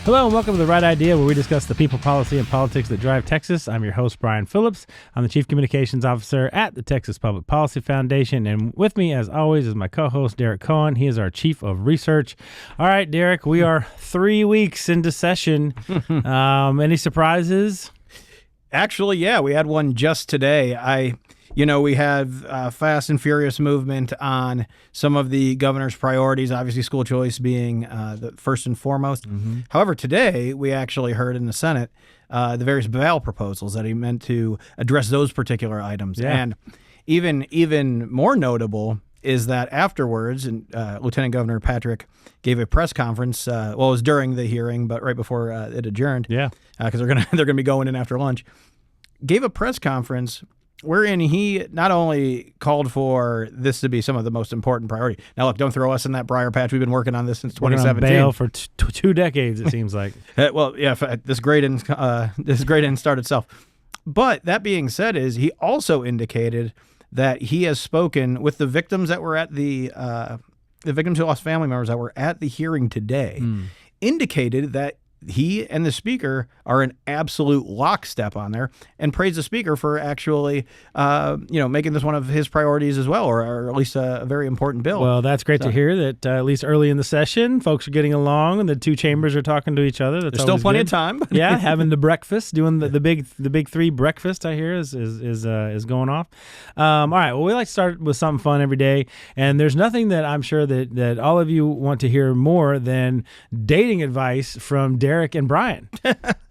Hello and welcome to The Right Idea, where we discuss the people, policy, and politics that drive Texas. I'm your host, Brian Phillips. I'm the Chief Communications Officer at the Texas Public Policy Foundation. And with me, as always, is my co-host, Derek Cohen. He is our Chief of Research. All right, Derek, we are 3 weeks into session. Any surprises? Actually, yeah, we had one just today. We have fast and furious movement on some of the governor's priorities, obviously school choice being the first and foremost. Mm-hmm. However, today we actually heard in the Senate the various bail proposals that he meant to address those particular items. Yeah. And even more notable is that afterwards, Lieutenant Governor Patrick gave a press conference. It was during the hearing, but right before it adjourned. Yeah, because they're gonna be going in after lunch. Gave a press conference wherein he not only called for this to be some of the most important priority. Now, look, don't throw us in that briar patch. We've been working on this since 2017. Bail for 2 decades, it seems like. This great end start itself. But that being said, he also indicated that he has spoken with the victims that were at the victims who lost family members that were at the hearing today, indicated that he and the speaker are in absolute lockstep on there, and praised the speaker for actually, making this one of his priorities as well, or at least a very important bill. Well, that's great to hear that at least early in the session, folks are getting along and the two chambers are talking to each other. There's still plenty of time. Yeah, having the breakfast, doing the big three breakfast, I hear is going off. All right, well, we like to start with something fun every day, and there's nothing that I'm sure that all of you want to hear more than dating advice from Derek and Brian.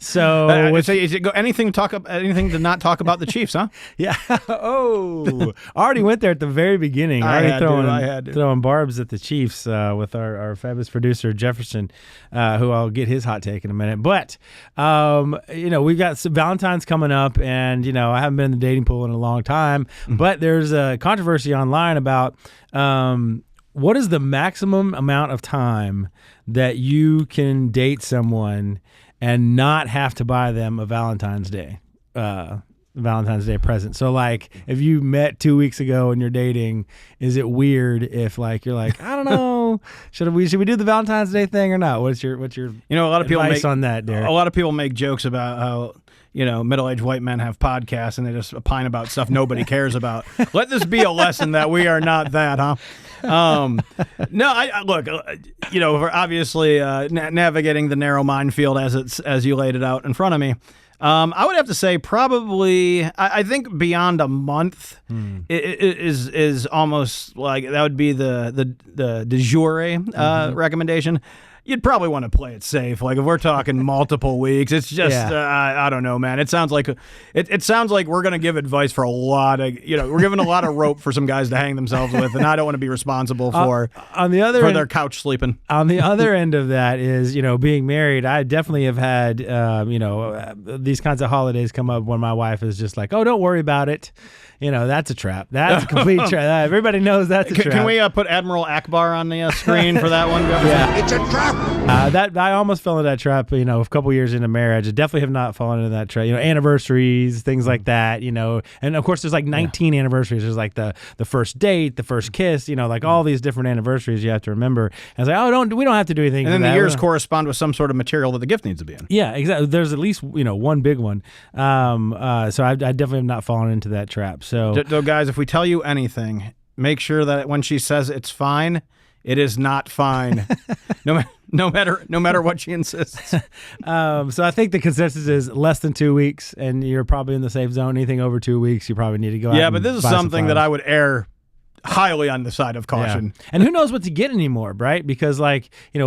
So anything to not talk about the Chiefs, huh? Yeah. I already went there at the very beginning. I had to. Throwing barbs at the Chiefs with our fabulous producer Jefferson, who I'll get his hot take in a minute. But we've got some Valentine's coming up, and I haven't been in the dating pool in a long time. But there's a controversy online about what is the maximum amount of time that you can date someone and not have to buy them a Valentine's Day present. So, like, if you met 2 weeks ago and you're dating, is it weird if, like, you're like, I don't know, should we do the Valentine's Day thing or not? What's your a lot of people advice on that, Derek? A lot of people make jokes about how middle-aged white men have podcasts and they just opine about stuff nobody cares about. Let this be a lesson that we are not that, huh? We're obviously navigating the narrow minefield as you laid it out in front of me. I would have to say probably, I think beyond a month is almost like that would be the de jure recommendation. You'd probably want to play it safe. Like if we're talking multiple weeks, it's just I don't know, man. It sounds like we're going to give advice for a lot of we're giving a lot of rope for some guys to hang themselves with, and I don't want to be responsible for their couch sleeping. On the other end of that is being married. I definitely have had these kinds of holidays come up when my wife is just like, oh, don't worry about it. That's a trap. That's a complete trap. Everybody knows that's a trap. Can we put Admiral Akbar on the screen for that one? Yeah. It's a trap. I almost fell into that trap, a couple years into marriage. I definitely have not fallen into that trap. Anniversaries, things like that, And of course, there's like 19 anniversaries. There's like the first date, the first kiss, like all these different anniversaries you have to remember. And it's like, we don't have to do anything. And then the years correspond with some sort of material that the gift needs to be in. Yeah, exactly. There's at least, one big one. So I definitely have not fallen into that trap. So guys, if we tell you anything, make sure that when she says it's fine, it is not fine. No matter what she insists. So I think the consensus is less than 2 weeks, and you're probably in the safe zone. Anything over 2 weeks, you probably need to go out. Yeah, but this is something that I would err highly on the side of caution. Yeah. And who knows what to get anymore, right? Because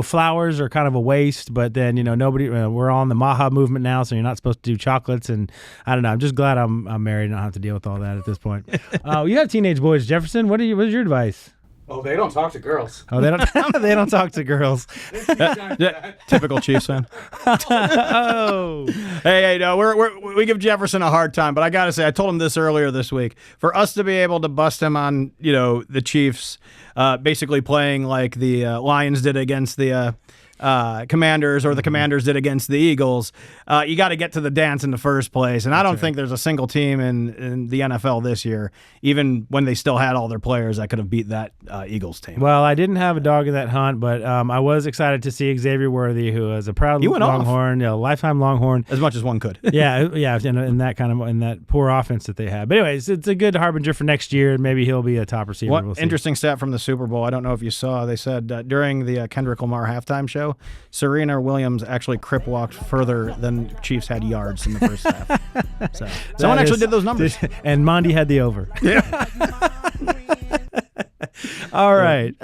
flowers are kind of a waste, but then, nobody, we're on the Maha movement now, so you're not supposed to do chocolates. And I don't know. I'm just glad I'm married and I don't have to deal with all that at this point. You have teenage boys, Jefferson. What is your advice? Oh, they don't talk to girls. Oh, they don't. They don't talk to girls. Typical Chiefs fan. Oh, hey, no, we give Jefferson a hard time, but I gotta say, I told him this earlier this week. For us to be able to bust him on, the Chiefs, basically playing like the Lions did against the Commanders or the Commanders did against the Eagles. You got to get to the dance in the first place. And I don't think there's a single team in the NFL this year, even when they still had all their players, that could have beat that Eagles team. Well, I didn't have a dog in that hunt, but I was excited to see Xavier Worthy, who is a proud Longhorn, lifetime Longhorn, as much as one could. yeah, in that poor offense that they had. But anyways, it's a good harbinger for next year. Maybe he'll be a top receiver. One interesting stat from the Super Bowl. I don't know if you saw. They said during the Kendrick Lamar halftime show, Serena Williams actually crip walked further than Chiefs had yards in the first half. So someone actually did those numbers. And Mondi had the over. Yeah. All right.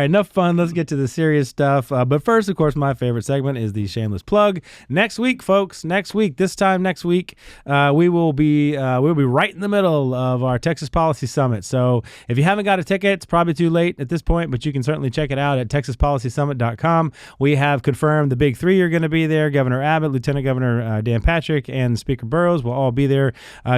Enough fun. Let's get to the serious stuff. But first, of course, my favorite segment is the shameless plug. Next week, folks. Next week, we'll be right in the middle of our Texas Policy Summit. So if you haven't got a ticket, it's probably too late at this point, but you can certainly check it out at texaspolicysummit.com. We have confirmed the big three are going to be there. Governor Abbott, Lieutenant Governor Dan Patrick, and Speaker Burrows will all be there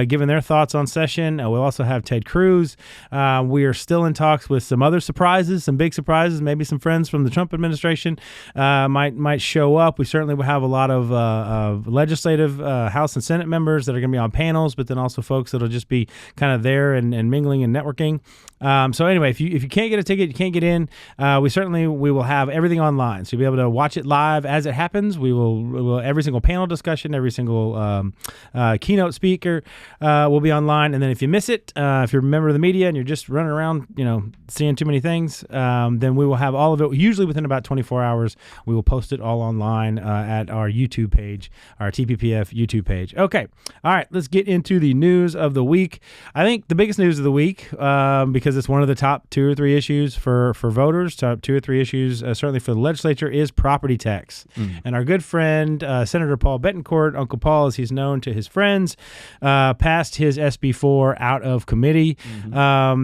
giving their thoughts on session. We'll also have Ted Cruz. We are still in talks with some other surprises, some big surprises. Maybe some friends from the Trump administration might show up. We certainly will have a lot of legislative House and Senate members that are going to be on panels, but then also folks that will just be kind of there and mingling and networking. So anyway, if you can't get a ticket, you can't get in, we will have everything online. So you'll be able to watch it live as it happens. We will every single panel discussion, every single keynote speaker will be online. And then if you miss it, if you're a member of the media and you're just running around, seeing too many things, then we will have all of it. Usually within about 24 hours, we will post it all online at our YouTube page, our TPPF YouTube page. Okay. All right. Let's get into the news of the week. I think the biggest news of the week, because it's one of the top 2 or 3 issues for voters, top 2 or 3 issues, certainly for the legislature, is property tax. And our good friend, Senator Paul Bettencourt, Uncle Paul, as he's known to his friends, passed his SB 4 out of committee. Our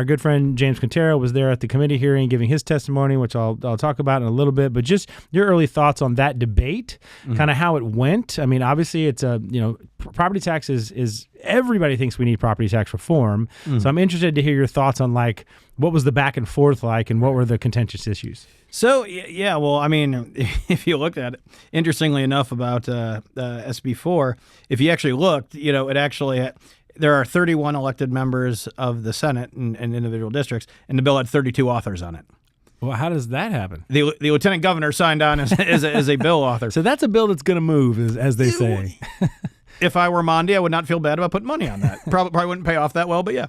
good friend James Quintero was there at the committee hearing giving his testimony, which I'll talk about in a little bit. But just your early thoughts on that debate, kind of how it went. I mean, obviously, it's property tax is everybody thinks we need property tax reform. So I'm interested to hear your thoughts on what was the back and forth like, and what were the contentious issues. So, yeah, well, I mean, if you looked at it, interestingly enough about SB 4, if you actually looked, it actually there are 31 elected members of the Senate and individual districts, and the bill had 32 authors on it. Well, how does that happen? The lieutenant governor signed on as a bill author. So that's a bill that's going to move, as they say. If I were Mondi, I would not feel bad about putting money on that. Probably wouldn't pay off that well, but yeah.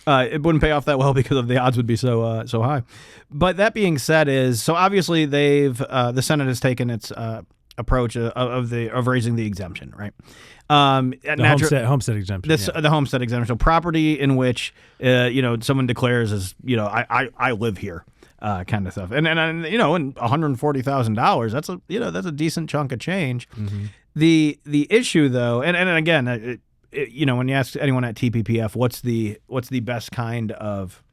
It wouldn't pay off that well because of the odds would be so high. But that being said, so obviously the Senate has taken its approach of raising the exemption, right? Homestead exemption. The homestead exemption. So property in which someone declares as I live here. Kind of stuff, and $140,000. That's a decent chunk of change. The issue though, and again, when you ask anyone at TPPF, what's the best kind of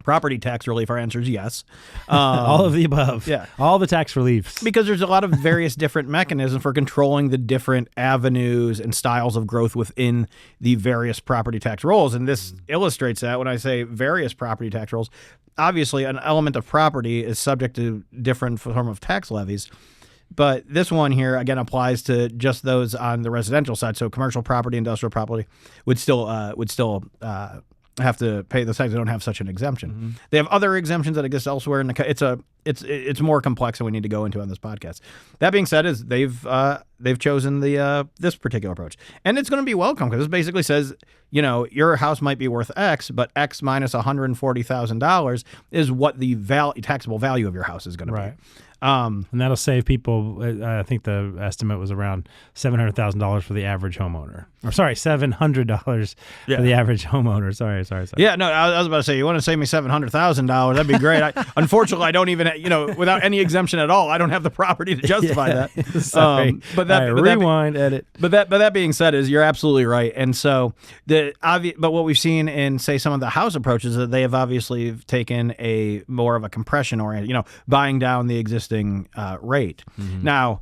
property tax relief, our answer is yes. All of the above. Yeah. All the tax reliefs. Because there's a lot of various different mechanisms for controlling the different avenues and styles of growth within the various property tax rolls. And this illustrates that when I say various property tax rolls. Obviously, an element of property is subject to different form of tax levies. But this one here, again, applies to just those on the residential side. So commercial property, industrial property would still have to pay the tax. They don't have such an exemption. They have other exemptions that exist elsewhere. It's more complex than we need to go into on this podcast. That being said, is they've chosen this particular approach, and it's going to be welcome because this basically says, your house might be worth X, but X minus $140,000 is what the taxable value of your house is going to be. And that'll save people. I think the estimate was around $700,000 for the average homeowner. Or sorry, $700 for the average homeowner. Sorry. Yeah, no, I was about to say, you want to save me $700,000? That'd be great. Unfortunately, I don't even, without any exemption at all, I don't have the property to justify that. Sorry. Edit. But that being said, is you're absolutely right. And so but what we've seen in, say, some of the House approaches, that they have obviously taken a more of a compression oriented, buying down the existing rate. Now,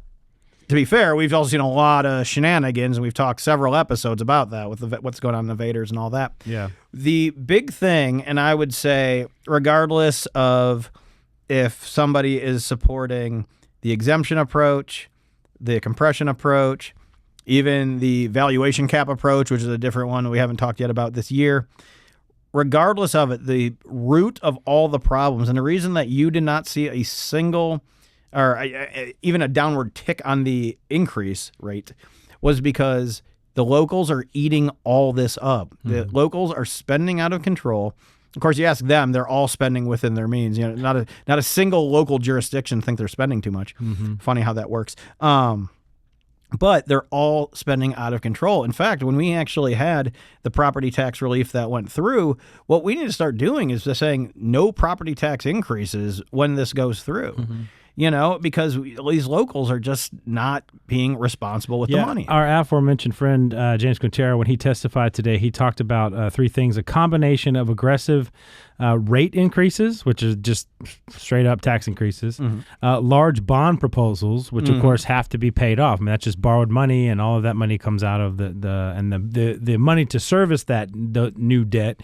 to be fair, we've also seen a lot of shenanigans, and we've talked several episodes about that with what's going on in the Vaders and all that. Yeah. The big thing, and I would say, regardless of if somebody is supporting the exemption approach, the compression approach, even the valuation cap approach, which is a different one we haven't talked yet about this year. Regardless of it, the root of all the problems, and the reason that you did not see a single or even a downward tick on the increase rate was because the locals are eating all this up. The locals are spending out of control. Of course, you ask them; they're all spending within their means. You know, not a single local jurisdiction think they're spending too much. Funny how that works. But they're all spending out of control. In fact, when we actually had the property tax relief that went through, what we need to start doing is just saying no property tax increases when this goes through. You know, because these locals are just not being responsible with the money. Our aforementioned friend, James Quintero, when he testified today, he talked about three things: a combination of aggressive rate increases, which is just straight up tax increases, large bond proposals, which of course have to be paid off. I mean, that's just borrowed money, and all of that money comes out of the money to service the new debt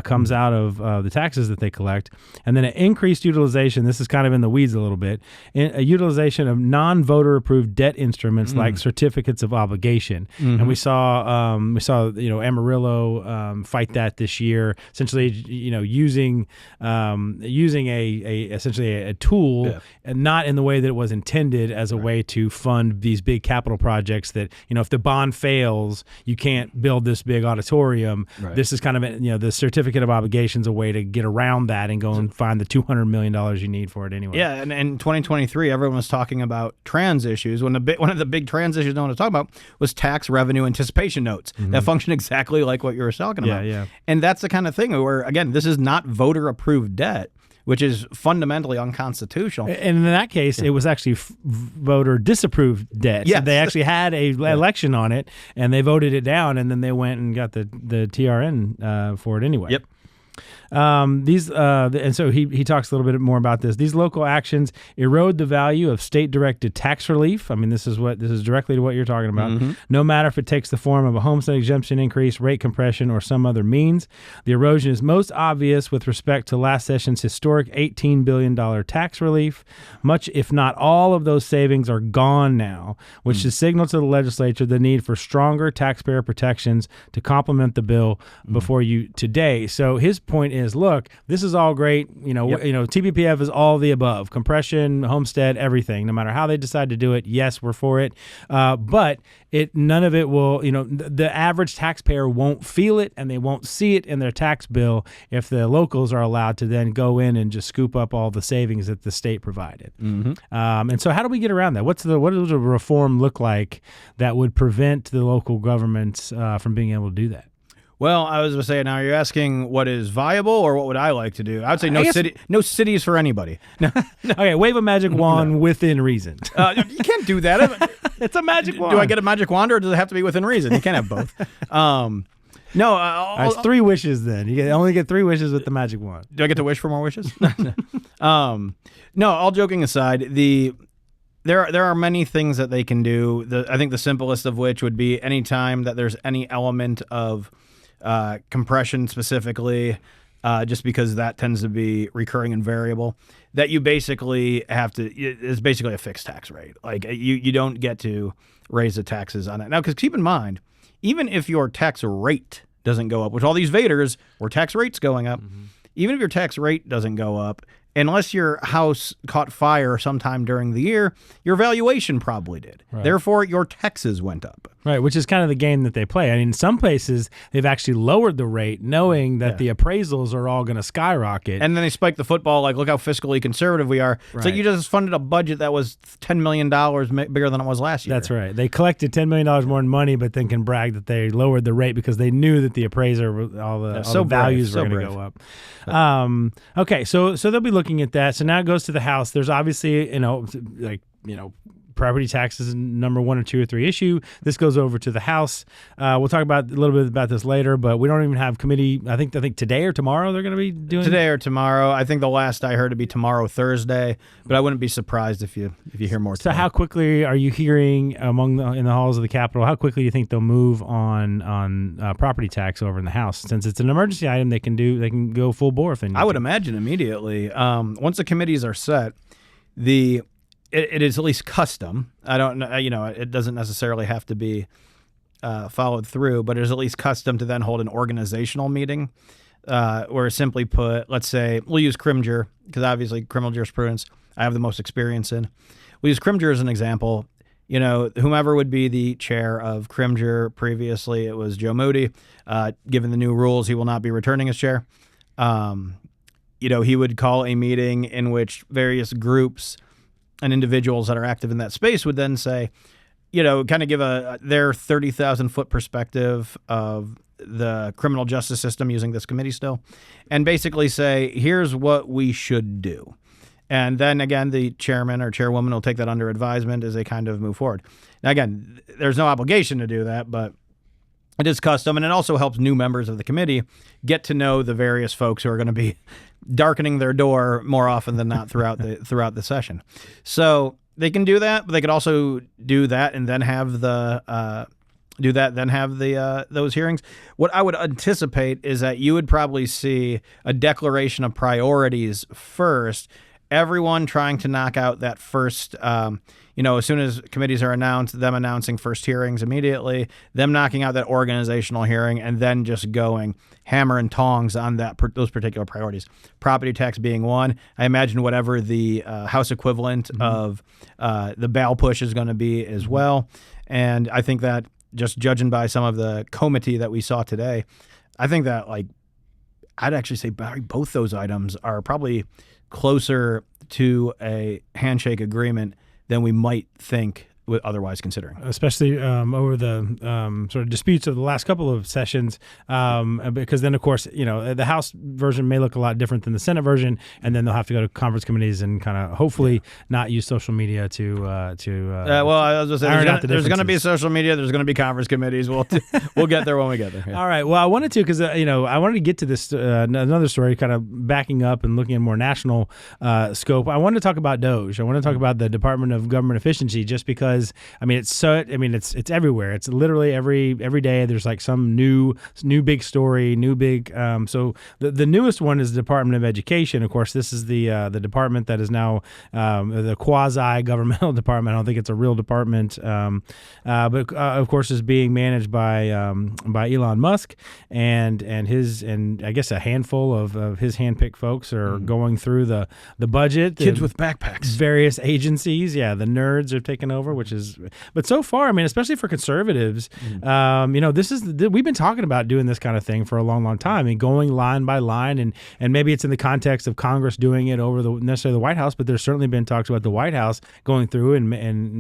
comes out of the taxes that they collect, and then an increased utilization. This is kind of in the weeds a little bit. A utilization of non-voter approved debt instruments like certificates of obligation, and we saw Amarillo fight that this year. Essentially, using essentially a tool, and not in the way that it was intended as a way to fund these big capital projects. That if the bond fails, you can't build this big auditorium. This is kind of the certificate of obligation is a way to get around that and go and find the $200 million you need for it anyway. Yeah, and 2023, everyone was talking about trans issues. One of the big trans issues no one was talking about was tax revenue anticipation notes that function exactly like what you were talking about. Yeah. And that's the kind of thing where, again, this is not voter-approved debt, which is fundamentally unconstitutional. And in that case, it was actually voter disapproved debt. Yes. So they actually had a election on it, and they voted it down, and then they went and got the TRN for it anyway. Yep. And so he talks a little bit more about this. These local actions erode the value of state-directed tax relief. I mean, this is directly to what you're talking about. No matter if it takes the form of a homestead exemption increase, rate compression, or some other means. The erosion is most obvious with respect to last session's historic $18 billion tax relief. Much, if not all, of those savings are gone now, which is signal to the legislature the need for stronger taxpayer protections to complement the bill before you today. So his point is, look, this is all great. TPPF is all the above: compression, homestead, everything. No matter how they decide to do it, yes, we're for it. But none of it will. The average taxpayer won't feel it, and they won't see it in their tax bill if the locals are allowed to then go in and just scoop up all the savings that the state provided. And so, how do we get around that? What does a reform look like that would prevent the local governments from being able to do that? Well, I was going to say, now you're asking what is viable or what would I like to do? I would say no cities for anybody. No. Okay, wave a magic wand within reason. You can't do that. It's a magic wand. Do I get a magic wand or does it have to be within reason? You can't have both. It's 3 wishes then. You only get 3 wishes with the magic wand. Do I get to wish for more wishes? No, all joking aside, there are many things that they can do. I think the simplest of which would be any time that there's any element of compression specifically, just because that tends to be recurring and variable, that you basically it's basically a fixed tax rate. Like you don't get to raise the taxes on it. Now, because keep in mind, even if your tax rate doesn't go up, which all these vaders were tax rates going up, even if your tax rate doesn't go up, unless your house caught fire sometime during the year, your valuation probably did. Right. Therefore, your taxes went up. Right, which is kind of the game that they play. I mean, in some places, they've actually lowered the rate, knowing that the appraisals are all going to skyrocket. And then they spike the football, like, look how fiscally conservative we are. Right. So you just funded a budget that was $10 million bigger than it was last year. That's right. They collected $10 million more in money, but then can brag that they lowered the rate because they knew that the appraiser, all the values were going to go up. Okay, so they'll be looking at that. So now it goes to the House. There's obviously, property tax is number 1 or 2 or 3 issue. This goes over to the House. We'll talk about a little bit about this later, but we don't even have committee. I think today or tomorrow they're going to be doing today or tomorrow. I think the last I heard it'd be tomorrow, Thursday, but I wouldn't be surprised if you hear more. So how quickly are you hearing in the halls of the Capitol? How quickly do you think they'll move on property tax over in the House? Since it's an emergency item, they can go full bore if they need I would to. imagine immediately. Once the committees are set, it is at least custom. I don't know, it doesn't necessarily have to be followed through, but it is at least custom to then hold an organizational meeting where simply put, let's say, we'll use Crimger, because obviously criminal jurisprudence I have the most experience in. We'll use Crimger as an example. Whomever would be the chair of Crimger, previously it was Joe Moody. Given the new rules, he will not be returning as chair. He would call a meeting in which various groups and individuals that are active in that space would then say, kind of give their 30,000-foot perspective of the criminal justice system using this committee still, and basically say, here's what we should do. And then, again, the chairman or chairwoman will take that under advisement as they kind of move forward. Now, again, there's no obligation to do that, but it is custom, and it also helps new members of the committee get to know the various folks who are going to be darkening their door more often than not throughout the session. So they can do that, but they could also do that and then have those hearings. What I would anticipate is that you would probably see a declaration of priorities first. Everyone trying to knock out that first, as soon as committees are announced, them announcing first hearings immediately, them knocking out that organizational hearing, and then just going hammer and tongs on those particular priorities. Property tax being one. I imagine whatever the House equivalent of the bail push is going to be as well. And I think that just judging by some of the comity that we saw today, I think that I'd actually say both those items are probably closer to a handshake agreement than we might think otherwise considering. Especially over the sort of disputes of the last couple of sessions, because then, of course, the House version may look a lot different than the Senate version, and then they'll have to go to conference committees and kind of hopefully not use social media to well, I was just saying, there's going to be social media, there's going to be conference committees. We'll get there when we get there. Yeah. All right. Well, I wanted to because I wanted to get to this another story, kind of backing up and looking at more national scope. I wanted to talk about DOGE. I want to talk about the Department of Government Efficiency, just because it's everywhere. It's literally every day there's some new big story, new big. So the newest one is the Department of Education. Of course, this is the department that is now the quasi-governmental department. I don't think it's a real department, but of course is being managed by Elon Musk and I guess a handful of his handpicked folks are going through the budget. Kids with backpacks. Various agencies, the nerds are taking over, but so far, especially for conservatives, we've been talking about doing this kind of thing for a long, long time, going line by line, and maybe it's in the context of Congress doing it over necessarily the White House, but there's certainly been talks about the White House going through and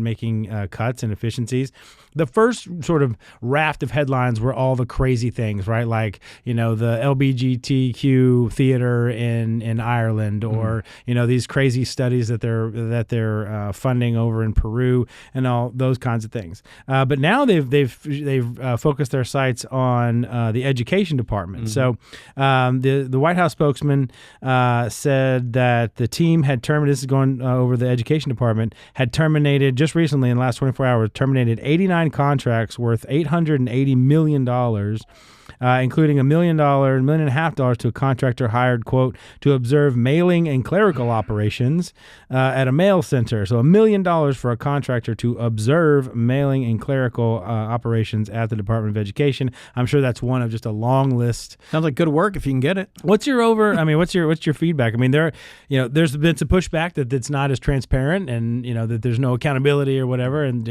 making cuts and efficiencies. The first sort of raft of headlines were all the crazy things, right? Like, the LGBTQ theater in Ireland, or these crazy studies that they're funding over in Peru, and all those kinds of things. But now they've focused their sights on the education department. So the White House spokesman said that the team had terminated. This is going over the education department, had terminated just recently in the last 24 hours. Terminated 89 contracts worth $880 million, including $1 million, $1.5 million to a contractor hired, quote, to observe mailing and clerical operations at a mail center. So $1 million for a contractor to observe mailing and clerical operations at the Department of Education. I'm sure that's one of just a long list. Sounds like good work if you can get it. What's your feedback? There's been some pushback that it's not as transparent, and that there's no accountability or whatever, and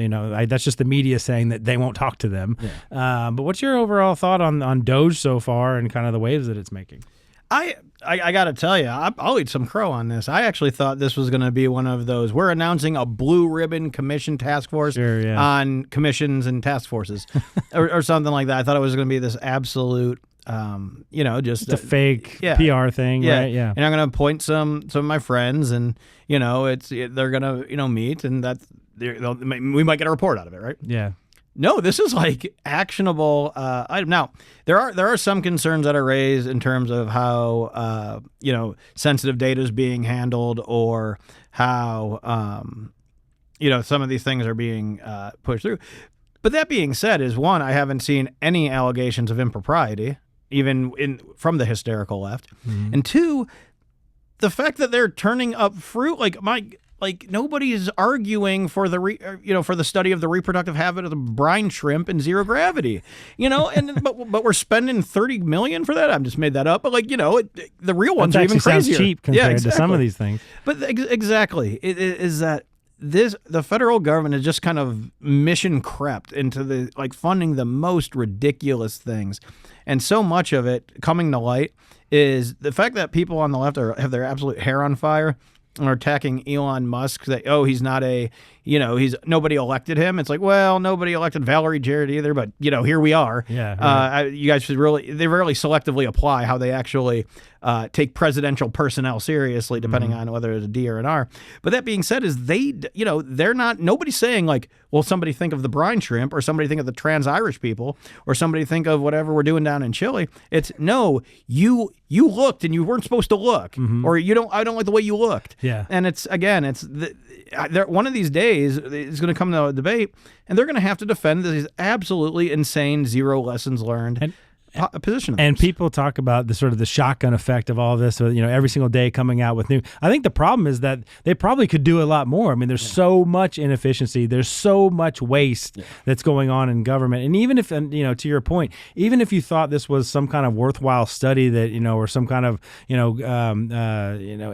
that's just the media saying that they won't talk to them. Yeah. But what's your overall thought on DOGE so far and kind of the waves that it's making? I got to tell you, I'll eat some crow on this. I actually thought this was going to be one of those, we're announcing a blue ribbon commission task force on commissions and task forces or something like that. I thought it was going to be this absolute, just a fake PR thing, right? Yeah. And I'm going to appoint some of my friends, and they're going to meet, and we might get a report out of it, right? Yeah. No, this is like actionable item. Now, there are some concerns that are raised in terms of how sensitive data is being handled, or how some of these things are being pushed through. But that being said, I haven't seen any allegations of impropriety, even from the hysterical left, and two, the fact that they're turning up fruit, like nobody's arguing for for the study of the reproductive habit of the brine shrimp in zero gravity, but we're spending $30 million for that. I've just made that up, but the real ones are even crazier. Sounds cheap compared to some of these things. But exactly, it is that the federal government is just kind of mission crept into the funding the most ridiculous things, and so much of it coming to light is the fact that people on the left have their absolute hair on fire and are attacking Elon Musk. That he's not he's nobody elected him. It's like, well, nobody elected Valerie Jarrett either, but here we are. Yeah. Right. You guys should really selectively apply how they actually take presidential personnel seriously, depending on whether it's a D or an R. But that being said, is they're not, nobody's saying well, somebody think of the brine shrimp, or somebody think of the trans-Irish people, or somebody think of whatever we're doing down in Chile. It's no, you looked and you weren't supposed to look, or I don't like the way you looked. Yeah. And one of these days it's going to come to a debate, and they're going to have to defend these absolutely insane zero lessons learned position. And people talk about the sort of the shotgun effect of all this, every single day coming out with new. I think the problem is that they probably could do a lot more. I mean, there's so much inefficiency. There's so much waste that's going on in government. And even if, to your point, even if you thought this was some kind of worthwhile study that, or some kind of,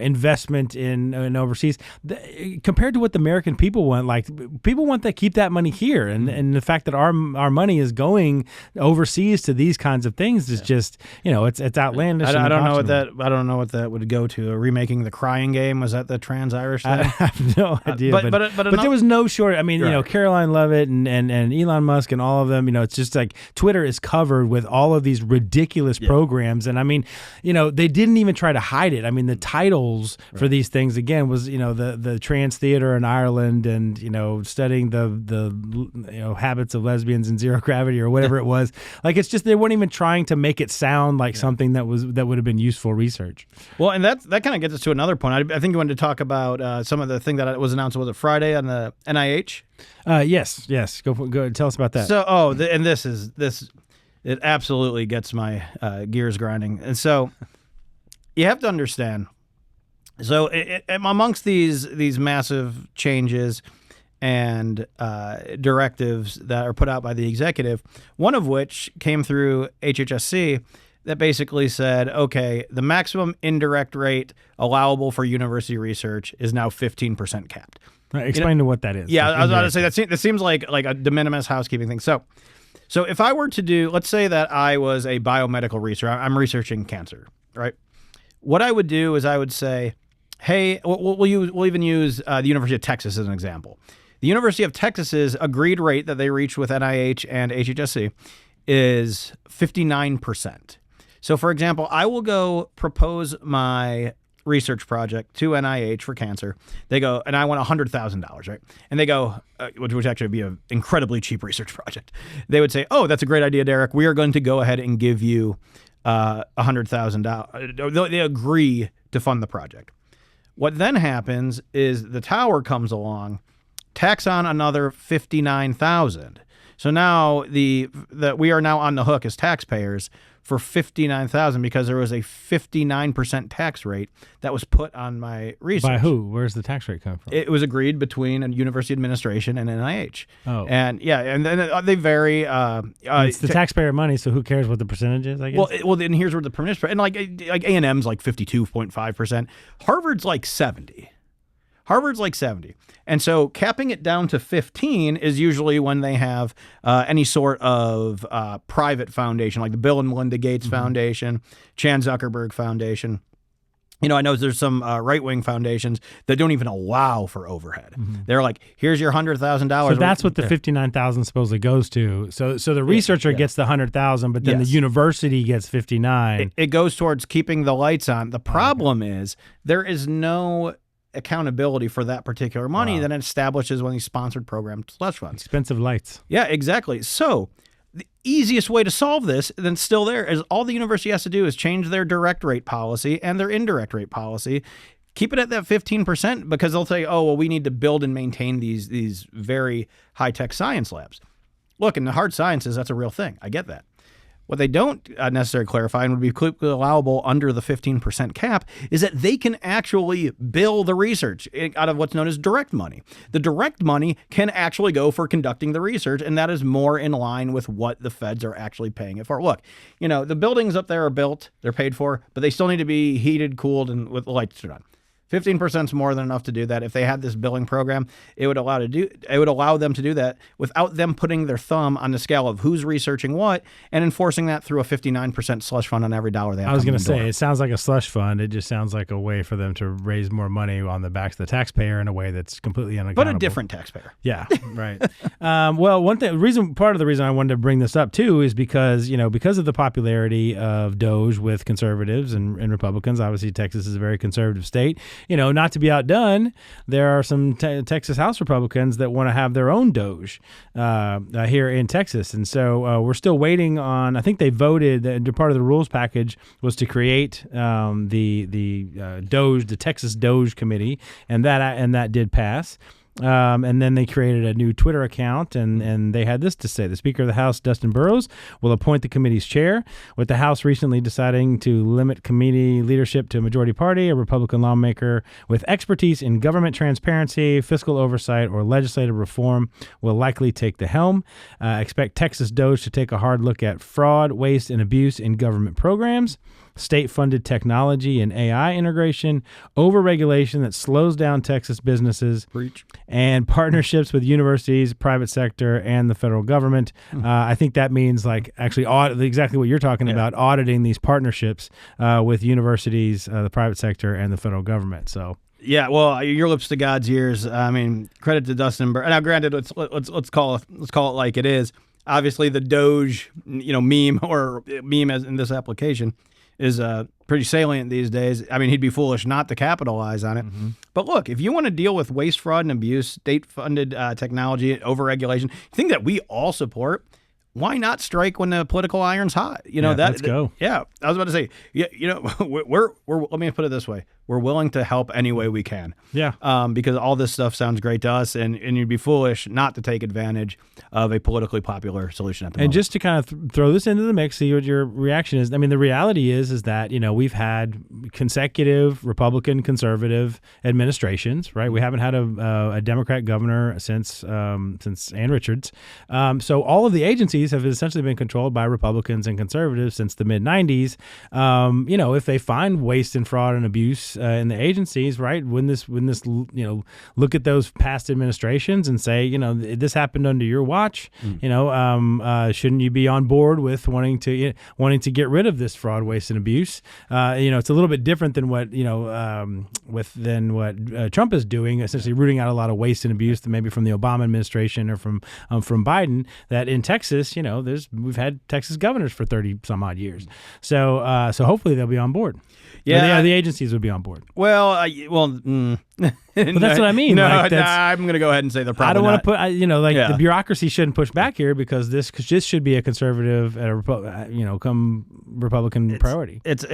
investment in overseas, compared to what the American people want, people want to keep that money here. And the fact that our money is going overseas to these kinds of things is just, it's outlandish. I don't know what that would go to. Remaking the Crying Game, was that the trans-Irish thing? I have no idea. But there was no short. I mean, Caroline Leavitt and Elon Musk and all of them. It's just like Twitter is covered with all of these ridiculous programs, and I mean, they didn't even try to hide it. I mean, the titles for these things again was the trans theater in Ireland, and studying the habits of lesbians in zero gravity or whatever it was. It's just they weren't even trying to make it sound like something that would have been useful research. Well, and that kind of gets us to another point. I think you wanted to talk about some of the thing that was announced, was it Friday on the NIH? Yes. Go tell us about that. So, it absolutely gets my gears grinding. And so you have to understand. So amongst these massive changes and directives that are put out by the executive, one of which came through HHSC, that basically said, okay, the maximum indirect rate allowable for university research is now 15% capped. Right, explain to what that is. Yeah, I was about to say that seems like a de minimis housekeeping thing. So if I were to do, let's say that I was a biomedical researcher, I'm researching cancer, right? What I would do is I would say, hey, we'll even use the University of Texas as an example. The University of Texas's agreed rate that they reached with NIH and HHSC is 59%. So, for example, I will go propose my research project to NIH for cancer. They go, and I want $100,000, right? And they go, which would actually be an incredibly cheap research project. They would say, oh, that's a great idea, Derek. We are going to go ahead and give you $100,000. They agree to fund the project. What then happens is the tower comes along, tax on another $59,000. So now we are now on the hook as taxpayers for $59,000 because there was a 59% tax rate that was put on my research. By who? Where's the tax rate come from? It was agreed between a university administration and NIH. Oh, and and then they vary. It's the taxpayer money, so who cares what the percentage is? I guess. Well, then here's where the percentage, and like A&M's like 52.5%. Harvard's like 70. And so capping it down to 15 is usually when they have any sort of private foundation, like the Bill and Melinda Gates Foundation, Chan Zuckerberg Foundation. I know there's some right-wing foundations that don't even allow for overhead. They're like, here's your $100,000. So that's what the $59,000 supposedly goes to. So the researcher gets the $100,000, but then the university gets $59,000. It goes towards keeping the lights on. The problem is there is no accountability for that particular money, then it establishes one of these sponsored program slush funds. Expensive lights. Yeah, exactly. So the easiest way to solve this, then still there, is all the university has to do is change their direct rate policy and their indirect rate policy. Keep it at that 15% because they'll say, oh, well, we need to build and maintain these very high-tech science labs. Look, in the hard sciences, that's a real thing. I get that. What they don't necessarily clarify and would be completely allowable under the 15% cap is that they can actually bill the research out of what's known as direct money. The direct money can actually go for conducting the research, and that is more in line with what the feds are actually paying it for. Look, the buildings up there are built, they're paid for, but they still need to be heated, cooled, and with the lights turned on. 15% is more than enough to do that. If they had this billing program, it would allow them to do that without them putting their thumb on the scale of who's researching what and enforcing that through a 59% slush fund on every dollar they have. I was going to say, it sounds like a slush fund. It just sounds like a way for them to raise more money on the backs of the taxpayer in a way that's completely unaccountable. But a different taxpayer. Yeah, right. Well, part of the reason I wanted to bring this up too is because of the popularity of DOGE with conservatives and Republicans. Obviously, Texas is a very conservative state. Not to be outdone, there are some Texas House Republicans that want to have their own DOGE here in Texas. And so we're still waiting on, I think they voted, part of the rules package was to create the DOGE, the Texas DOGE Committee, and that did pass. And then they created a new Twitter account, and they had this to say. The Speaker of the House, Dustin Burrows, will appoint the committee's chair, with the House recently deciding to limit committee leadership to a majority party. A Republican lawmaker with expertise in government transparency, fiscal oversight, or legislative reform will likely take the helm. Expect Texas DOGE to take a hard look at fraud, waste, and abuse in government programs, state-funded technology and AI integration, overregulation that slows down Texas businesses, and partnerships with universities, private sector, and the federal government. I think that means actually exactly what you're talking about, auditing these partnerships with universities, the private sector, and the federal government. So. Yeah, well, your lips to God's ears. I mean, credit to Dustin. Now, granted, let's call it like it is. Obviously, the DOGE, meme as in this application, is pretty salient these days. I mean, he'd be foolish not to capitalize on it. Mm-hmm. But look, if you want to deal with waste, fraud, and abuse, state-funded technology, overregulation, thing that we all support, why not strike when the political iron's hot? Let's go. Yeah, I was about to say, we're let me put it this way. We're willing to help any way we can. Yeah. Because all this stuff sounds great to us, and you'd be foolish not to take advantage of a politically popular solution at the moment. And just to kind of throw this into the mix, see what your reaction is. I mean, the reality is that, we've had consecutive Republican conservative administrations, right? We haven't had a Democrat governor since Ann Richards. So all of the agencies have essentially been controlled by Republicans and conservatives since the mid-90s. If they find waste and fraud and abuse in the agencies, right? When this, look at those past administrations and say, this happened under your watch. Shouldn't you be on board with wanting to get rid of this fraud, waste, and abuse? It's a little bit different than what Trump is doing, essentially rooting out a lot of waste and abuse that maybe from the Obama administration or from Biden. That in Texas, we've had Texas governors for 30 some odd years. So hopefully they'll be on board. Yeah, the agencies would be on board. Well, but that's what I mean. I'm going to go ahead and say they're probably not. I don't want to put, the bureaucracy shouldn't push back here because this should be a conservative, Republican priority. It's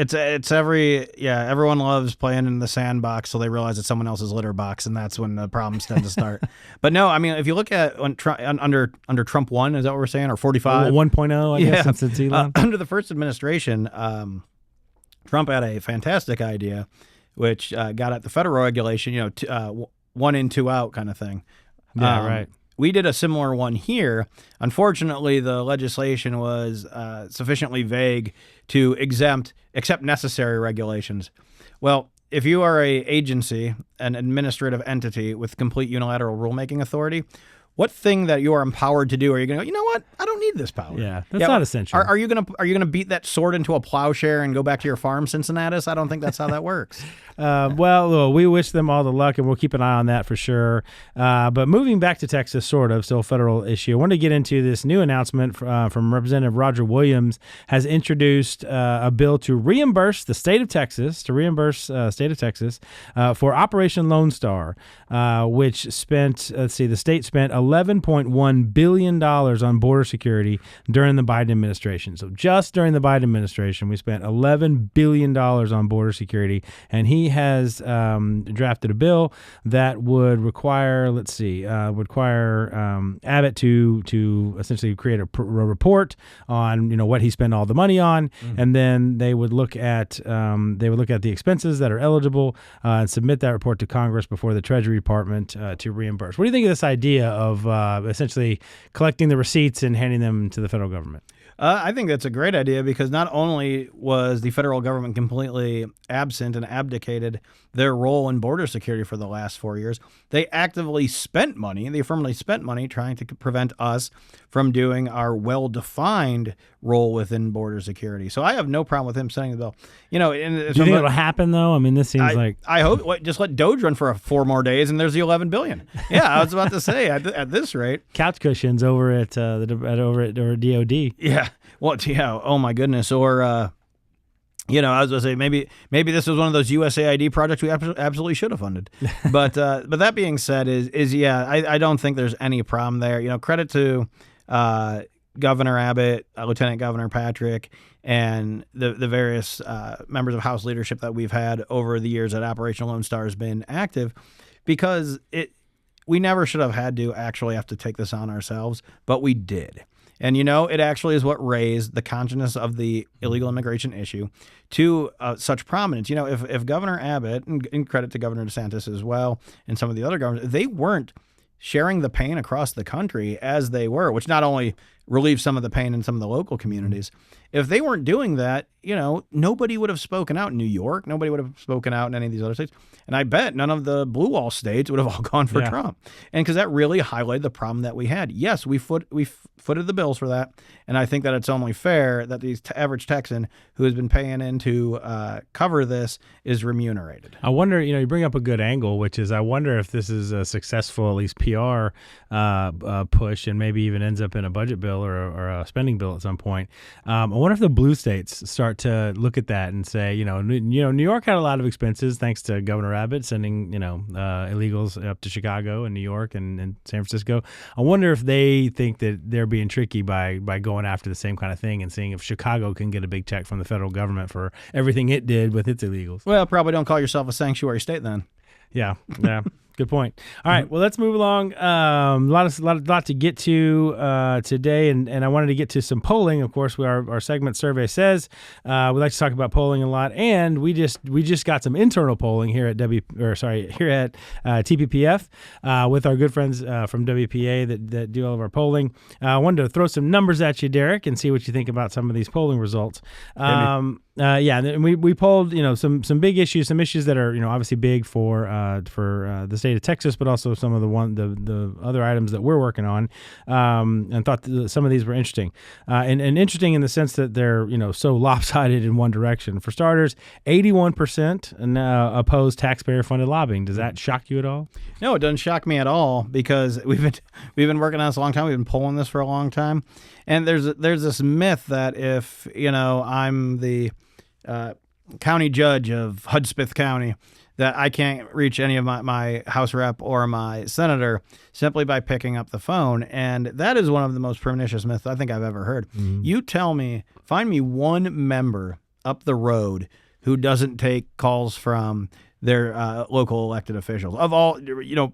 everyone loves playing in the sandbox, so they realize it's someone else's litter box, and that's when the problems tend to start. But no, I mean, if you look at under Trump 1, is that what we're saying, or 45? 1.0, I guess, since it's under the first administration, Trump had a fantastic idea, which got at the federal regulation, 1 in, 2 out kind of thing. Yeah, right. We did a similar one here. Unfortunately, the legislation was sufficiently vague to except necessary regulations. Well, if you are an agency, an administrative entity with complete unilateral rulemaking authority, what thing that you are empowered to do are you going to go, you know what? I don't need this power. Yeah, that's not essential. Are you gonna beat that sword into a plowshare and go back to your farm, Cincinnatus? I don't think that's how that works. Well, we wish them all the luck, and we'll keep an eye on that for sure. But moving back to Texas, sort of, still a federal issue, I want to get into this new announcement from Representative Roger Williams has introduced a bill to reimburse the state of Texas, for Operation Lone Star, which spent, the state spent $11.1 billion on border security during the Biden administration. So just during the Biden administration, we spent $11 billion on border security, and he has drafted a bill that would require, Abbott to essentially create a report on, what he spent all the money on, and then they would look at the expenses that are eligible and submit that report to Congress before the Treasury Department to reimburse. What do you think of this idea of essentially collecting the receipts and handing them to the federal government? I think that's a great idea because not only was the federal government completely absent and abdicated their role in border security for the last 4 years, they affirmatively spent money trying to prevent us from doing our well-defined role within border security. So I have no problem with him sending the bill. Do you think it'll happen, though? I mean, this seems like... I hope. Just let DOGE run for 4 more days, and there's the $11 billion. Yeah, I was about to say, at this rate... Couch cushions over at DOD. Yeah. Well, yeah. Oh, my goodness. Or... I was going to say maybe this was one of those USAID projects we absolutely should have funded. But that being said, I don't think there's any problem there. Credit to Governor Abbott, Lieutenant Governor Patrick, and the various members of House leadership that we've had over the years that Operation Lone Star has been active, because we never should have had to actually have to take this on ourselves, but we did. And, it actually is what raised the consciousness of the illegal immigration issue to such prominence. If Governor Abbott, and credit to Governor DeSantis as well, and some of the other governors, they weren't sharing the pain across the country as they were, which not only relieved some of the pain in some of the local communities. If they weren't doing that, nobody would have spoken out in New York. Nobody would have spoken out in any of these other states. And I bet none of the blue wall states would have all gone for Trump. And because that really highlighted the problem that we had. Yes, we footed the bills for that. And I think that it's only fair that the average Texan who has been paying in to cover this is remunerated. I wonder, you bring up a good angle, which is I wonder if this is a successful, at least PR push, and maybe even ends up in a budget bill or a spending bill at some point. I wonder if the blue states start to look at that and say, New York had a lot of expenses thanks to Governor Abbott sending, illegals up to Chicago and New York and San Francisco. I wonder if they think that they're being tricky by going after the same kind of thing and seeing if Chicago can get a big check from the federal government for everything it did with its illegals. Well, probably don't call yourself a sanctuary state then. Yeah. Good point. All right, well, let's move along. A lot to get to today, and I wanted to get to some polling. Of course, our segment survey says we like to talk about polling a lot, and we just got some internal polling here at TPPF with our good friends from WPA that do all of our polling. I wanted to throw some numbers at you, Derek, and see what you think about some of these polling results. And we polled, some big issues, some issues that are, obviously big for the state of Texas, but also some of the other items that we're working on, and thought some of these were interesting, and interesting in the sense that they're, so lopsided in one direction. For starters, 81% oppose taxpayer-funded lobbying. Does that shock you at all? No, it doesn't shock me at all because we've been working on this a long time. We've been polling this for a long time, and there's this myth that if I'm the county judge of Hudspeth County, that I can't reach any of my House rep or my senator simply by picking up the phone. And that is one of the most pernicious myths I think I've ever heard. Mm-hmm. You find me one member up the road who doesn't take calls from their local elected officials of all,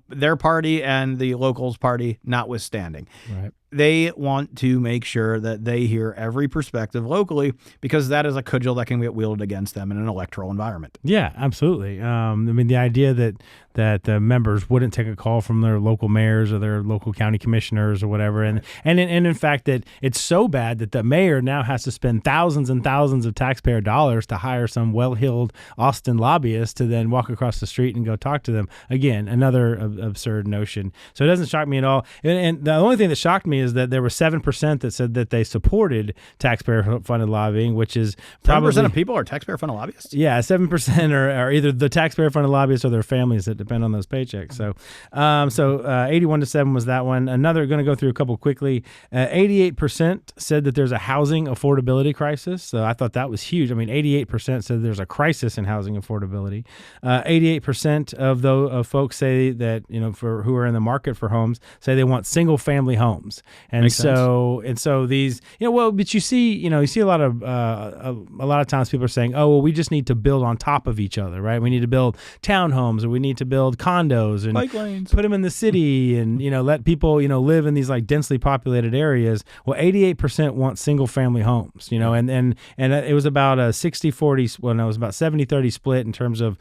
their party and the locals party notwithstanding. Right. they want to make sure that they hear every perspective locally, because that is a cudgel that can get wielded against them in an electoral environment. Yeah, absolutely. I mean, the idea that the members wouldn't take a call from their local mayors or their local county commissioners or whatever, and in fact that it's so bad that the mayor now has to spend thousands and thousands of taxpayer dollars to hire some well-heeled Austin lobbyist to then walk across the street and go talk to them. Again, another absurd notion. So it doesn't shock me at all. And the only thing that shocked me is that there were 7% that said that they supported taxpayer-funded lobbying, which is probably 7% of people are taxpayer-funded lobbyists. Yeah, 7% are either the taxpayer-funded lobbyists or their families that depend on those paychecks. So, 81-7 was that one. Another, going to go through a couple quickly. 88% said that there's a housing affordability crisis. So I thought that was huge. I mean, 88% said there's a crisis in housing affordability. 88% of folks say that, for who are in the market for homes, say they want single-family homes. And so these, but you see a lot of times people are saying, oh, well, we just need to build on top of each other, right? We need to build townhomes, or we need to build condos and bike lanes, put them in the city, and let people live in these like densely populated areas. Well, 88% want single family homes, and it was about a 60-40. Well, no, it was about 70-30 split in terms of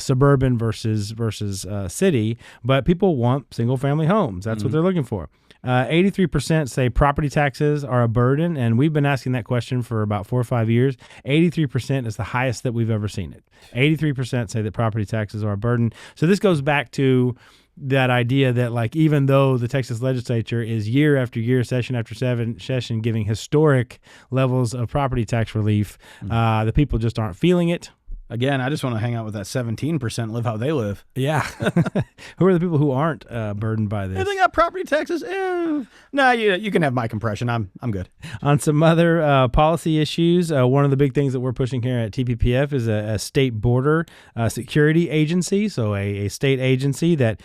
suburban versus city. But people want single family homes. That's what they're looking for. 83% say property taxes are a burden, and we've been asking that question for about 4 or 5 years. 83% is the highest that we've ever seen it. 83% say that property taxes are a burden. So this goes back to that idea that, like, even though the Texas legislature is year after year, session after session, giving historic levels of property tax relief, the people just aren't feeling it. Again, I just want to hang out with that 17%, live how they live. Yeah. Who are the people who aren't burdened by this? They got property taxes? No, you can have my compression. I'm good. On some other policy issues, one of the big things that we're pushing here at TPPF is a state border security agency, so a state agency that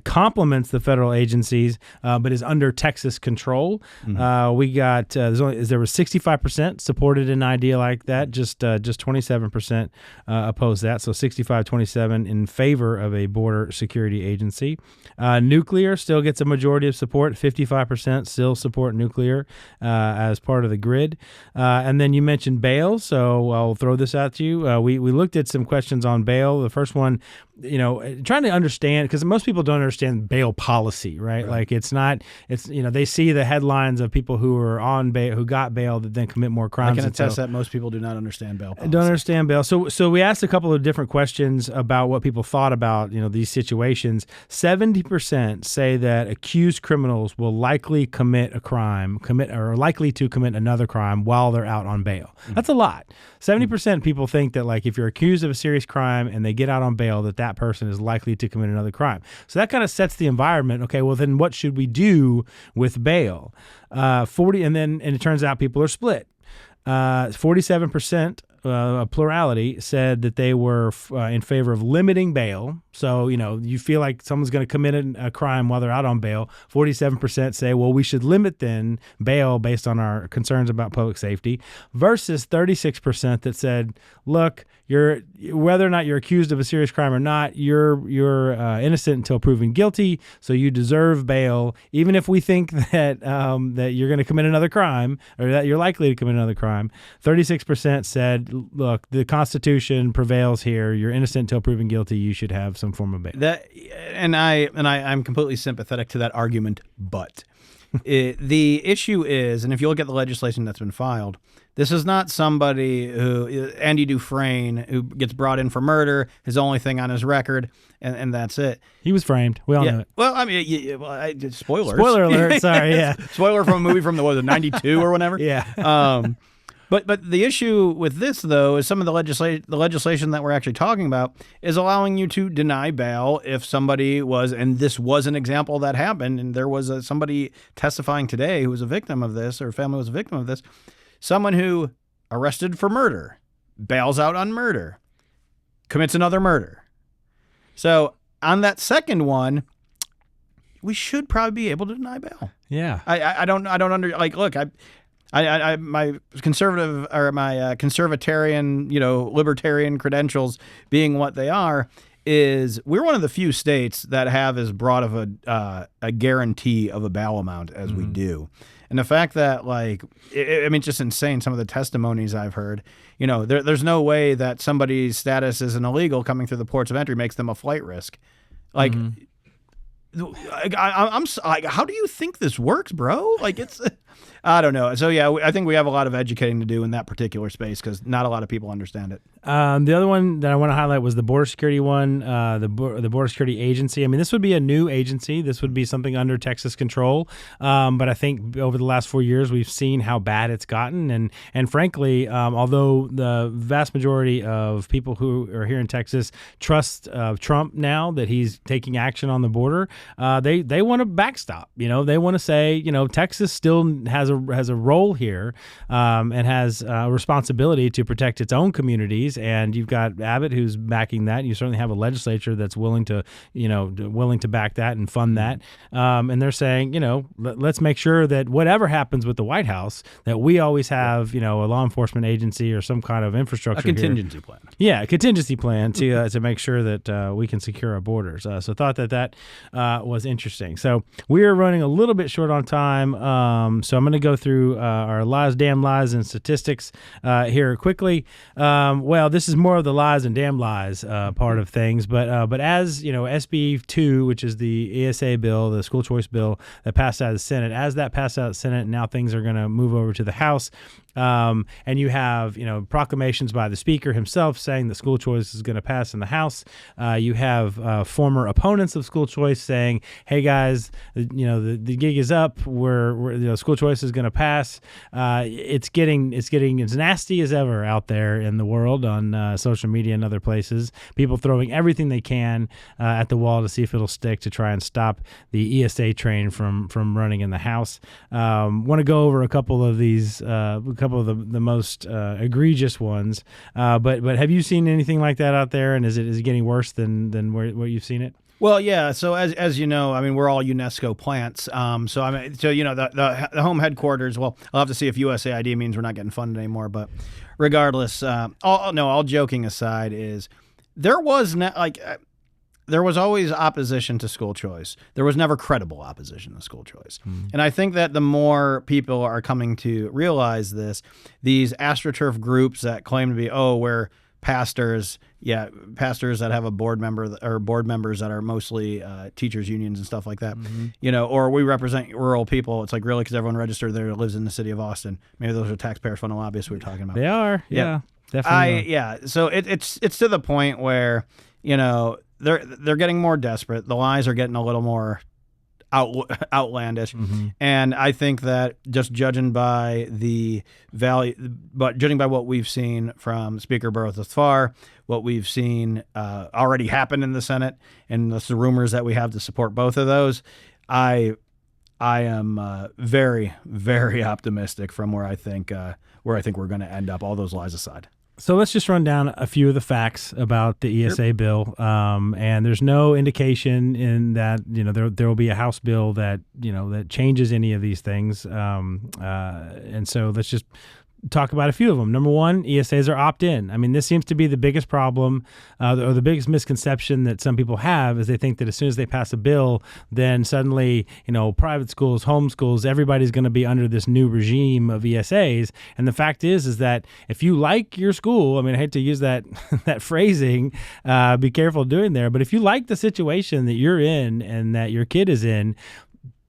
complements the federal agencies, but is under Texas control. We got there was 65% supported an idea like that, just 27% oppose that. So 65-27 in favor of a border security agency. Nuclear still gets a majority of support. 55% still support nuclear as part of the grid. And then you mentioned bail. So I'll throw this out to you. We looked at some questions on bail. The first one, trying to understand, because most people don't understand bail policy, right? Like it's they see the headlines of people who are on bail, who got bail that then commit more crimes. I can attest that most people do not understand bail policy. Don't understand bail. So we asked a couple of different questions about what people thought about, these situations. 70% say that accused criminals will likely commit likely to commit another crime while they're out on bail. That's a lot. 70% people think that, like, if you're accused of a serious crime and they get out on bail, that person is likely to commit another crime. So that kind of sets the environment. Okay, well then what should we do with bail? 40, and it turns out people are split. 47%. A plurality said that they were in favor of limiting bail. So, you feel like someone's going to commit a crime while they're out on bail. 47% say, well, we should limit then bail based on our concerns about public safety, versus 36% that said, look, whether or not you're accused of a serious crime or not, you're innocent until proven guilty, so you deserve bail, even if we think that that you're going to commit another crime, or that you're likely to commit another crime. 36% said, look, the Constitution prevails here. You're innocent until proven guilty. You should have some form of bail. I'm completely sympathetic to that argument, but the issue is, and if you look at the legislation that's been filed, this is not somebody Andy Dufresne, who gets brought in for murder, his only thing on his record, and that's it. He was framed. We all know it. Well, I mean, spoilers. Spoiler alert. Sorry, yeah. Spoiler from a movie from the 92 or whatever. Yeah. But the issue with this, though, is some of the legislation that we're actually talking about is allowing you to deny bail if somebody was, and this was an example that happened, and there was somebody testifying today who was a victim of this, or family was a victim of this, someone who arrested for murder, bails out on murder, commits another murder. So on that second one, we should probably be able to deny bail. Yeah. I don't look, my conservative or my conservatarian, libertarian credentials being what they are, is we're one of the few states that have as broad of a guarantee of a bail amount as we do. And the fact that, like, I mean, it's just insane, some of the testimonies I've heard. There's no way that somebody's status as an illegal coming through the ports of entry makes them a flight risk. Like, I'm like, how do you think this works, bro? Like, it's, I don't know. So, yeah, I think we have a lot of educating to do in that particular space because not a lot of people understand it. The other one that I want to highlight was the border security one, the border security agency. I mean, this would be a new agency. This would be something under Texas control. But I think over the last 4 years, we've seen how bad it's gotten. And frankly, although the vast majority of people who are here in Texas trust Trump now that he's taking action on the border, they want to backstop. They want to say, Texas still has a role here and has a responsibility to protect its own communities. And you've got Abbott who's backing that. You certainly have a legislature that's willing to back that and fund that. And they're saying, let's make sure that whatever happens with the White House, that we always have, a law enforcement agency or some kind of infrastructure. A contingency plan. Yeah, a contingency plan to make sure that we can secure our borders. So thought that was interesting. So we are running a little bit short on time. So I'm going to go through our lies, damn lies, and statistics here quickly. Well, this is more of the lies and damn lies part of things, but as SB 2, which is the ESA bill, the school choice bill that passed out of the Senate, as that passed out of the Senate, now things are going to move over to the House. And you have, proclamations by the speaker himself saying that school choice is going to pass in the House. You have former opponents of school choice saying, "Hey guys, the gig is up. We're school choice is going to pass." It's getting as nasty as ever out there in the world on social media and other places. People throwing everything they can at the wall to see if it'll stick to try and stop the ESA train from running in the House. Want to go over a couple of these. Couple of the most egregious ones, but have you seen anything like that out there? And is it getting worse than where you've seen it? Well, yeah. So as you know, I mean, we're all UNESCO plants. The home headquarters. Well, I'll have to see if USAID means we're not getting funded anymore. But regardless, all joking aside, is there was there was always opposition to school choice. There was never credible opposition to school choice. And I think that the more people are coming to realize this, these AstroTurf groups that claim to be, we're pastors that have a board member or board members that are mostly teachers unions and stuff like that, or we represent rural people. It's like, really, because everyone registered there lives in the city of Austin. Maybe those are taxpayer funded lobbyists we were talking about. They are. Yeah, definitely. So it's to the point where, they're getting more desperate. The lies are getting a little more outlandish, and I think that just judging by what we've seen from Speaker Burrow thus far, what we've seen already happen in the Senate, and the rumors that we have to support both of those, I am very, very optimistic from where I think we're going to end up. All those lies aside. So let's just run down a few of the facts about the ESA bill. And there's no indication in that, there will be a House bill that, that changes any of these things. And so let's just talk about a few of them. Number one, ESAs are opt-in. I mean, this seems to be the biggest problem or the biggest misconception that some people have is they think that as soon as they pass a bill, then suddenly, private schools, homeschools, everybody's going to be under this new regime of ESAs. And the fact is that if you like your school, I mean, I hate to use that that phrasing, be careful doing there, but if you like the situation that you're in and that your kid is in,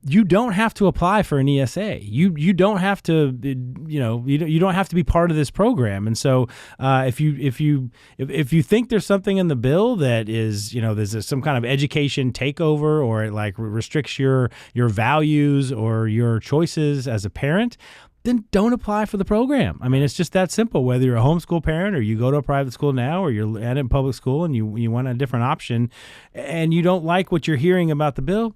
you don't have to apply for an ESA. You don't have to, you don't have to be part of this program. And so, if you think there's something in the bill that is, there's some kind of education takeover, or it like restricts your values or your choices as a parent, then don't apply for the program. I mean, it's just that simple. Whether you're a homeschool parent or you go to a private school now, or you're at a public school and you want a different option, and you don't like what you're hearing about the bill,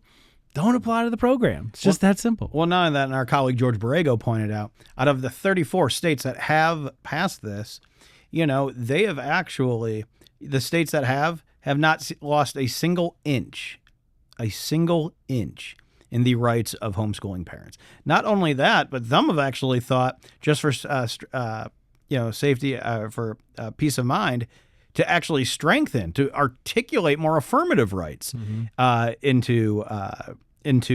don't apply to the program. It's just that simple. Well, none of that, and our colleague George Borrego pointed out, out of the 34 states that have passed this, they have actually, the states that have not lost a single inch in the rights of homeschooling parents. Not only that, but some have actually thought, just for safety, for peace of mind, to actually strengthen, to articulate more affirmative rights into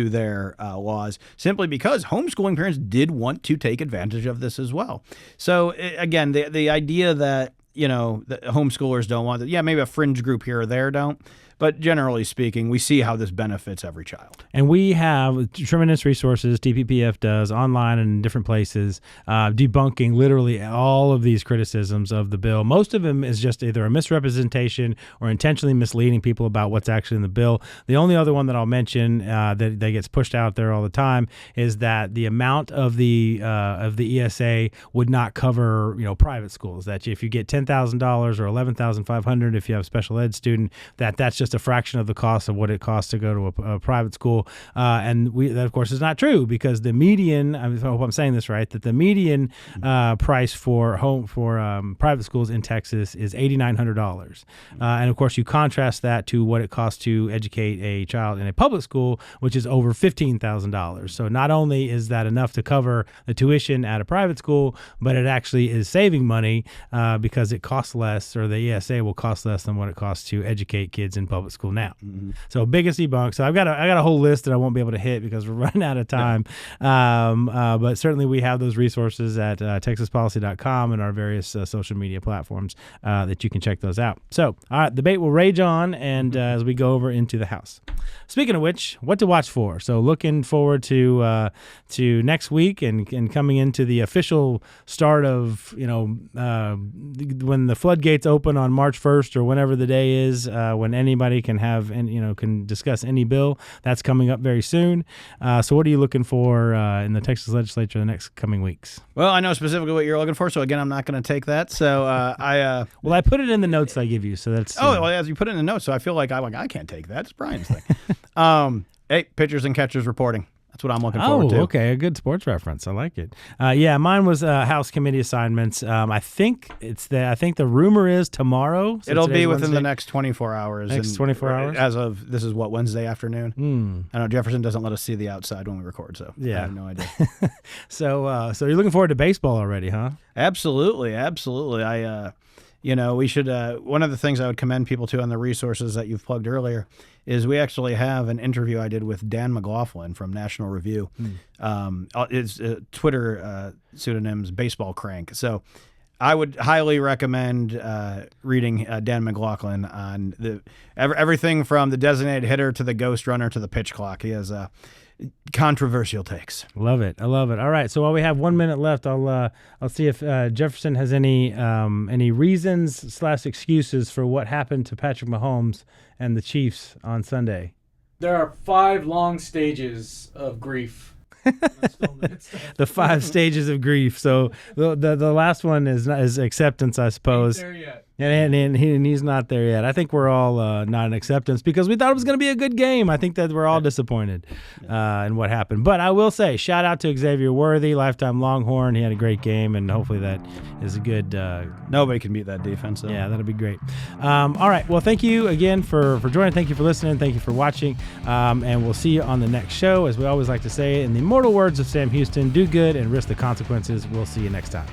their laws, simply because homeschooling parents did want to take advantage of this as well. So again, the idea that, that homeschoolers don't want it, maybe a fringe group here or there don't. But generally speaking, we see how this benefits every child. And we have tremendous resources, TPPF does, online and in different places, debunking literally all of these criticisms of the bill. Most of them is just either a misrepresentation or intentionally misleading people about what's actually in the bill. The only other one that I'll mention that gets pushed out there all the time is that the amount of the ESA would not cover, private schools. That if you get $10,000 or $11,500 if you have a special ed student, that's just a fraction of the cost of what it costs to go to a private school. And that, of course, is not true, because the median, I hope I'm saying this right, that the median price for private schools in Texas is $8,900. And, of course, you contrast that to what it costs to educate a child in a public school, which is over $15,000. So not only is that enough to cover the tuition at a private school, but it actually is saving money because it costs less, or the ESA will cost less than what it costs to educate kids in public school now. So biggest debunk. So I got a whole list that I won't be able to hit because we're running out of time. But certainly we have those resources at texaspolicy.com and our various social media platforms that you can check those out. So, all right, debate will rage on, and as we go over into the House. Speaking of which, what to watch for. So looking forward to next week and coming into the official start of, when the floodgates open on March 1st or whenever the day is, when anybody can have and can discuss any bill. That's coming up very soon. So what are you looking for in the Texas legislature in the next coming weeks? Well, I know specifically what you're looking for, so again, I'm not going to take that. So I put it in the notes I give you, so that's as you put it in the notes, so I feel like I can't take that. It's Brian's thing. Hey, pitchers and catchers reporting. That's what I'm looking forward to. Oh, okay. A good sports reference. I like it. Mine was House committee assignments. I think the rumor is tomorrow. So it'll be within the next 24 hours. Next 24 hours? As of, this is Wednesday afternoon? I know Jefferson doesn't let us see the outside when we record, so I have no idea. So you're looking forward to baseball already, huh? Absolutely. We should, one of the things I would commend people to on the resources that you've plugged earlier is we actually have an interview I did with Dan McLaughlin from National Review. His Twitter pseudonym's Baseball Crank. So I would highly recommend reading Dan McLaughlin on everything from the designated hitter to the ghost runner to the pitch clock. He has controversial takes. Love it. I love it. All right. So while we have 1 minute left, I'll see if Jefferson has any reasons / excuses for what happened to Patrick Mahomes and the Chiefs on Sunday. There are 5 long stages of grief. The 5 stages of grief. So the last one is acceptance, I suppose. Ain't there yet. And he's not there yet. I think we're all not in acceptance because we thought it was going to be a good game. I think that we're all disappointed in what happened. But I will say, shout out to Xavier Worthy, lifetime Longhorn. He had a great game, and hopefully that is a good... Nobody can beat that defense. So. Yeah, that'll be great. All right. Well, thank you again for joining. Thank you for listening. Thank you for watching. And we'll see you on the next show. As we always like to say, in the immortal words of Sam Houston, do good and risk the consequences. We'll see you next time.